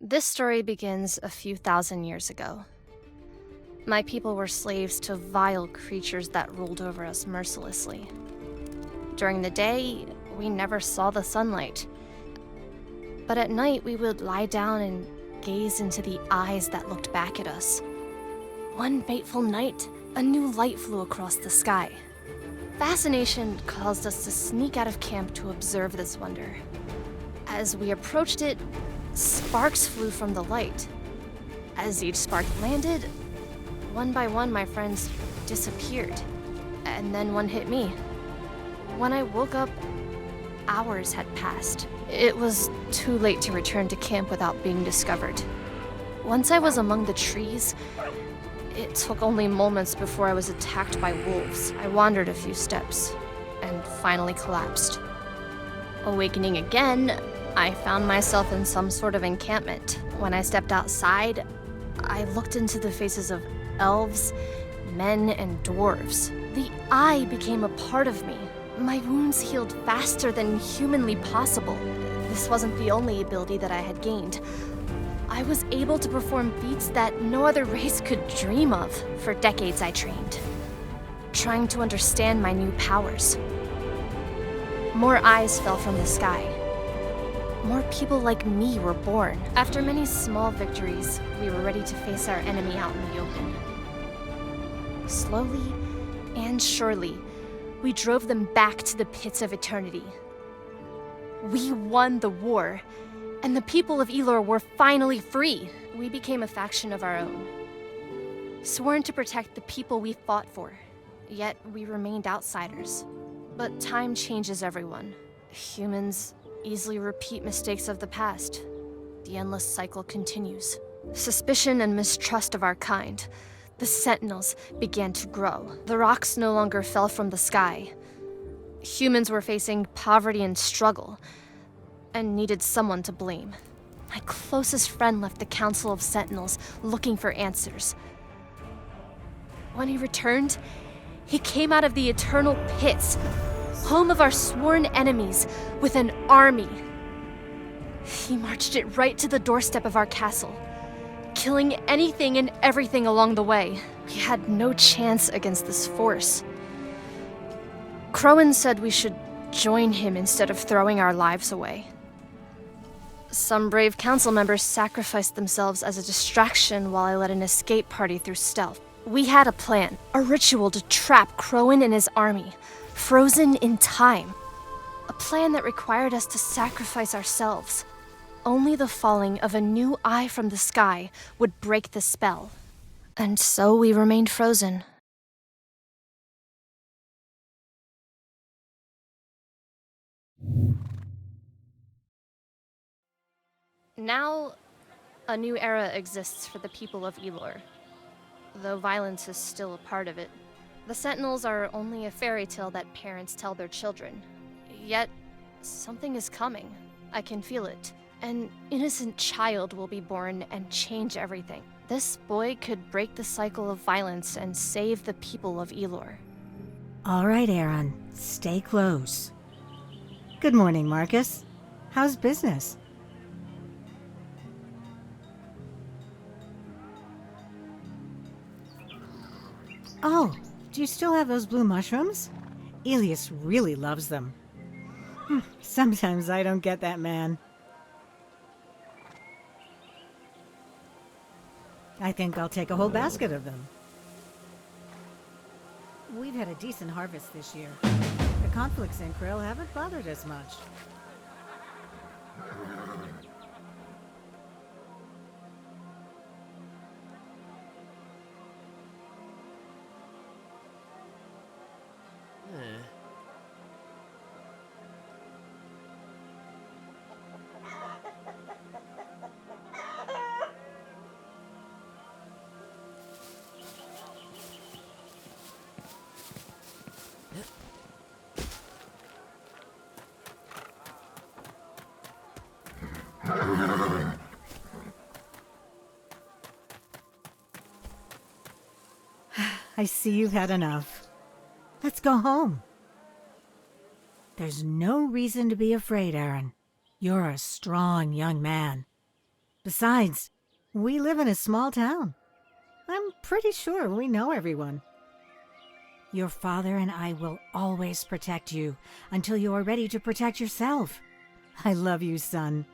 This story begins a few thousand years ago. My people were slaves to vile creatures that ruled over us mercilessly. During the day, we never saw the sunlight. But at night, we would lie down and gaze into the eyes that looked back at us. One fateful night, a new light flew across the sky. Fascination caused us to sneak out of camp to observe this wonder. As we approached it, sparks flew from the light. As each spark landed, one by one my friends disappeared, and then one hit me. When I woke up, hours had passed. It was too late to return to camp without being discovered. Once I was among the trees, it took only moments before I was attacked by wolves. I wandered a few steps, and finally collapsed. Awakening again, I found myself in some sort of encampment. When I stepped outside, I looked into the faces of elves, men, and dwarves. The eye became a part of me. My wounds healed faster than humanly possible. This wasn't the only ability that I had gained. I was able to perform feats that no other race could dream of. For decades I trained, trying to understand my new powers. More eyes fell from the sky. More people like me were born. After many small victories, we were ready to face our enemy out in the open. Slowly and surely, we drove them back to the pits of eternity. We won the war, and the people of Elor were finally free. We became a faction of our own, sworn to protect the people we fought for. Yet we remained outsiders. But time changes everyone. Humans easily repeat mistakes of the past. The endless cycle continues. Suspicion and mistrust of our kind. The sentinels began to grow. The rocks no longer fell from the sky. Humans were facing poverty and struggle, and needed someone to blame. My closest friend left the Council of Sentinels looking for answers. When he returned, he came out of the eternal pits, home of our sworn enemies, with an army. He marched it right to the doorstep of our castle, killing anything and everything along the way. We had no chance against this force. Crowan said we should join him instead of throwing our lives away. Some brave council members sacrificed themselves as a distraction while I led an escape party through stealth. We had a plan, a ritual to trap Crowan and his army, frozen in time. A plan that required us to sacrifice ourselves. Only the falling of a new eye from the sky would break the spell. And so we remained frozen. Now, a new era exists for the people of Elor, though violence is still a part of it. The Sentinels are only a fairy tale that parents tell their children. Yet, something is coming. I can feel it. An innocent child will be born and change everything. This boy could break the cycle of violence and save the people of Elor. All right, Aron. Stay close. Good morning, Marcus. How's business? Oh, do you still have those blue mushrooms? Elias really loves them. Sometimes I don't get that man. I think I'll take a whole basket of them. We've had a decent harvest this year. The conflicts in Krill haven't bothered us much. I see you've had enough. Let's go home. There's no reason to be afraid, Aron. You're a strong young man. Besides, we live in a small town. I'm pretty sure we know everyone. Your father and I will always protect you until you are ready to protect yourself. I love you, son.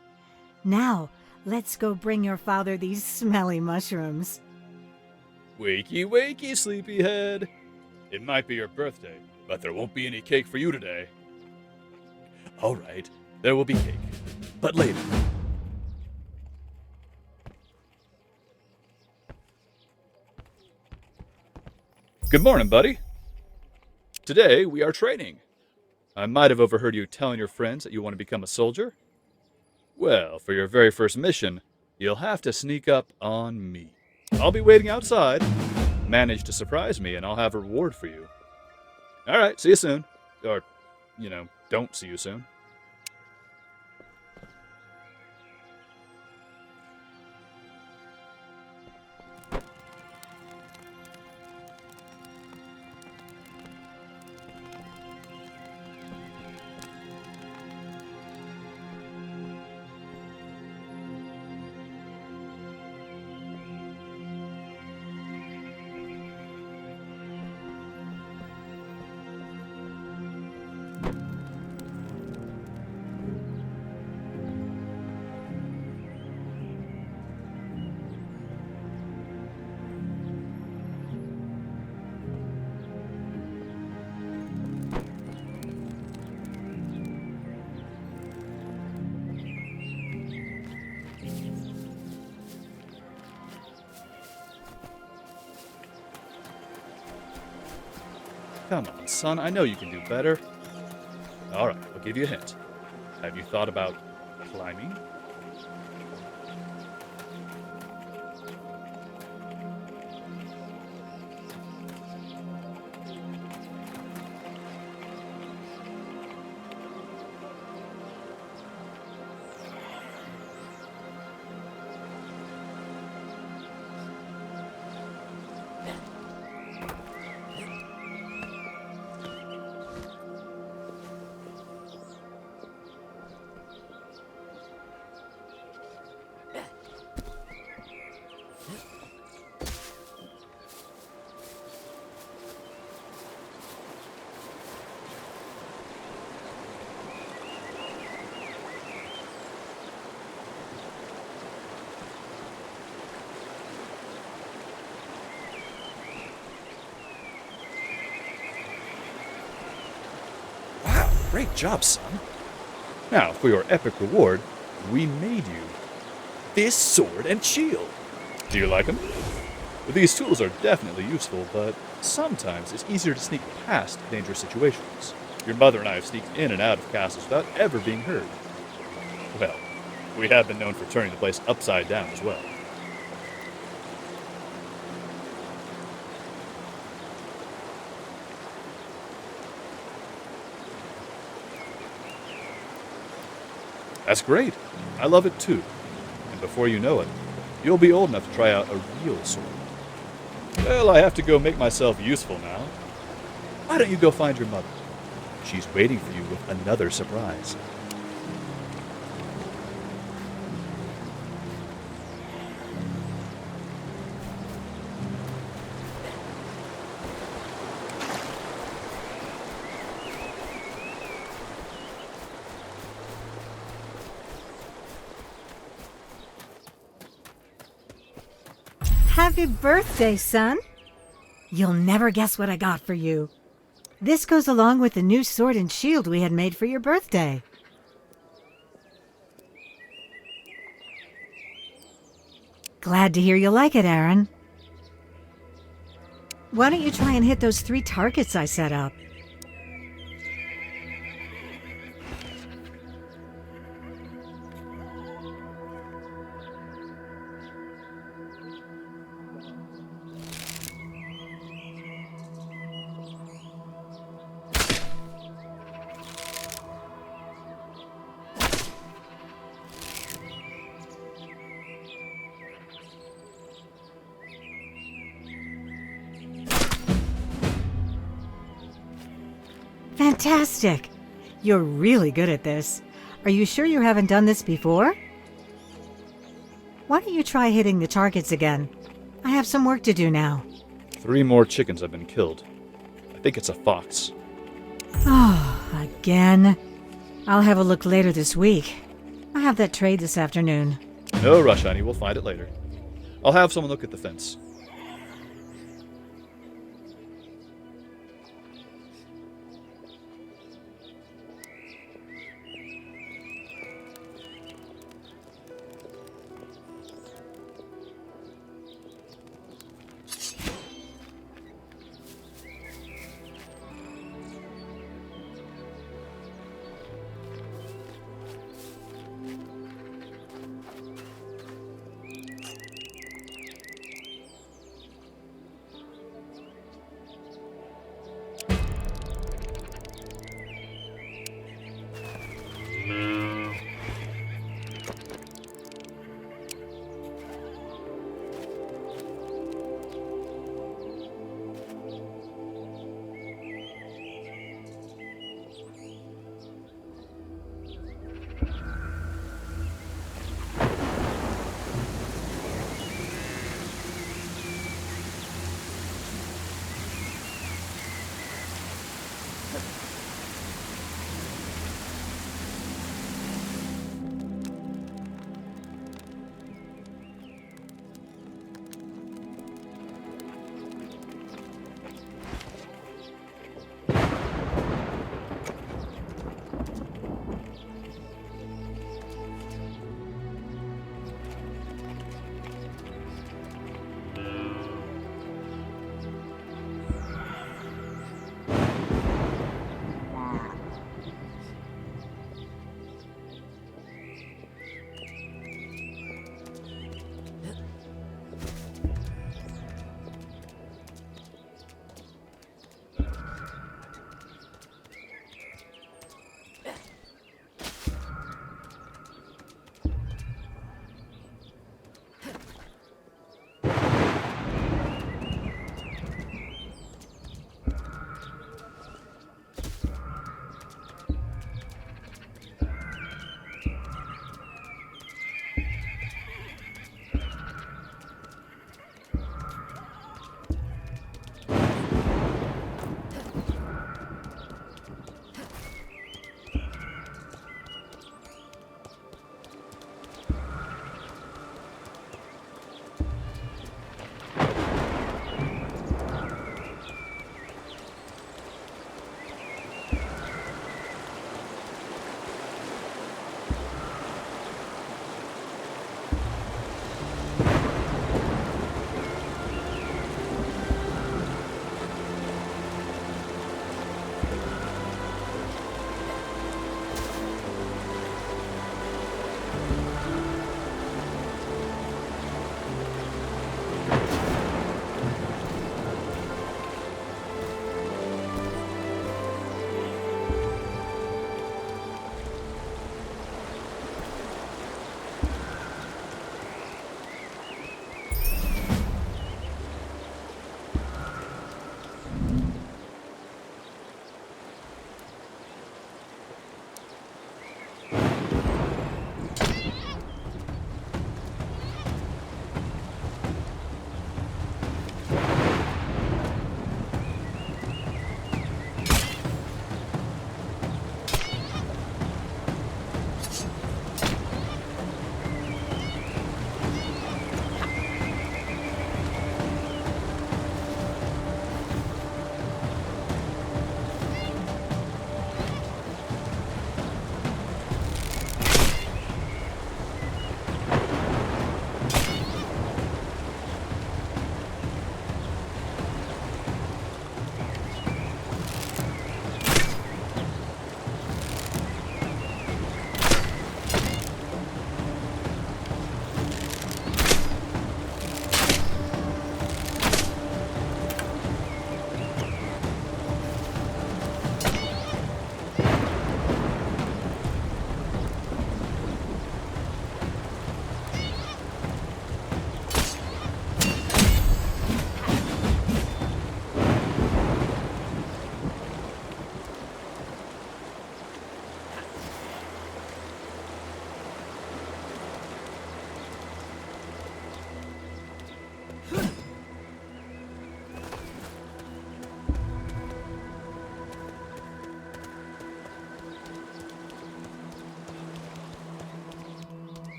Now, let's go bring your father these smelly mushrooms. Wakey, wakey, sleepyhead. It might be your birthday, but there won't be any cake for you today. All right, there will be cake, but later. Good morning, buddy. Today, we are training. I might have overheard you telling your friends that you want to become a soldier. Well, for your very first mission, you'll have to sneak up on me. I'll be waiting outside. Manage to surprise me, and I'll have a reward for you. All right, see you soon. Or, don't see you soon. Come on, son. I know you can do better. All right, I'll give you a hint. Have you thought about climbing? Great job, son. Now, for your epic reward, we made you this sword and shield. Do you like them? These tools are definitely useful, but sometimes it's easier to sneak past dangerous situations. Your mother and I have sneaked in and out of castles without ever being heard. Well, we have been known for turning the place upside down as well. That's great. I love it too. And before you know it, you'll be old enough to try out a real sword. Well, I have to go make myself useful now. Why don't you go find your mother? She's waiting for you with another surprise. Happy birthday, son! You'll never guess what I got for you. This goes along with the new sword and shield we had made for your birthday. Glad to hear you like it, Aron. Why don't you try and hit those 3 targets I set up? Fantastic! You're really good at this. Are you sure you haven't done this before? Why don't you try hitting the targets again? I have some work to do now. 3 more chickens have been killed. I think it's a fox. Oh, again? I'll have a look later this week. I have that trade this afternoon. No rush, honey. We'll find it later. I'll have someone look at the fence.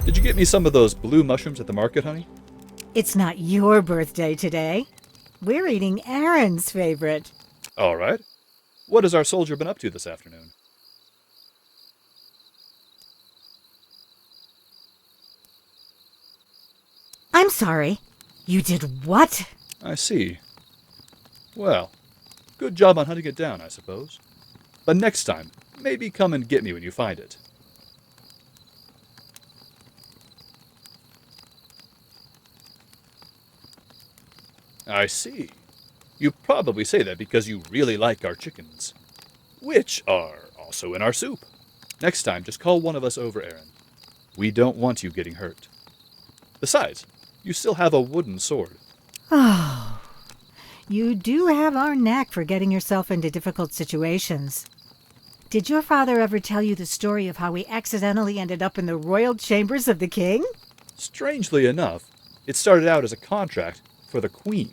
Did you get me some of those blue mushrooms at the market, honey? It's not your birthday today. We're eating Aron's favorite. All right. What has our soldier been up to this afternoon? I'm sorry. You did what? I see. Well, good job on hunting it down, I suppose. But next time, maybe come and get me when you find it. I see. You probably say that because you really like our chickens, which are also in our soup. Next time, just call one of us over, Aron. We don't want you getting hurt. Besides, you still have a wooden sword. Oh, you do have our knack for getting yourself into difficult situations. Did your father ever tell you the story of how we accidentally ended up in the royal chambers of the king? Strangely enough, it started out as a contract for the Queen.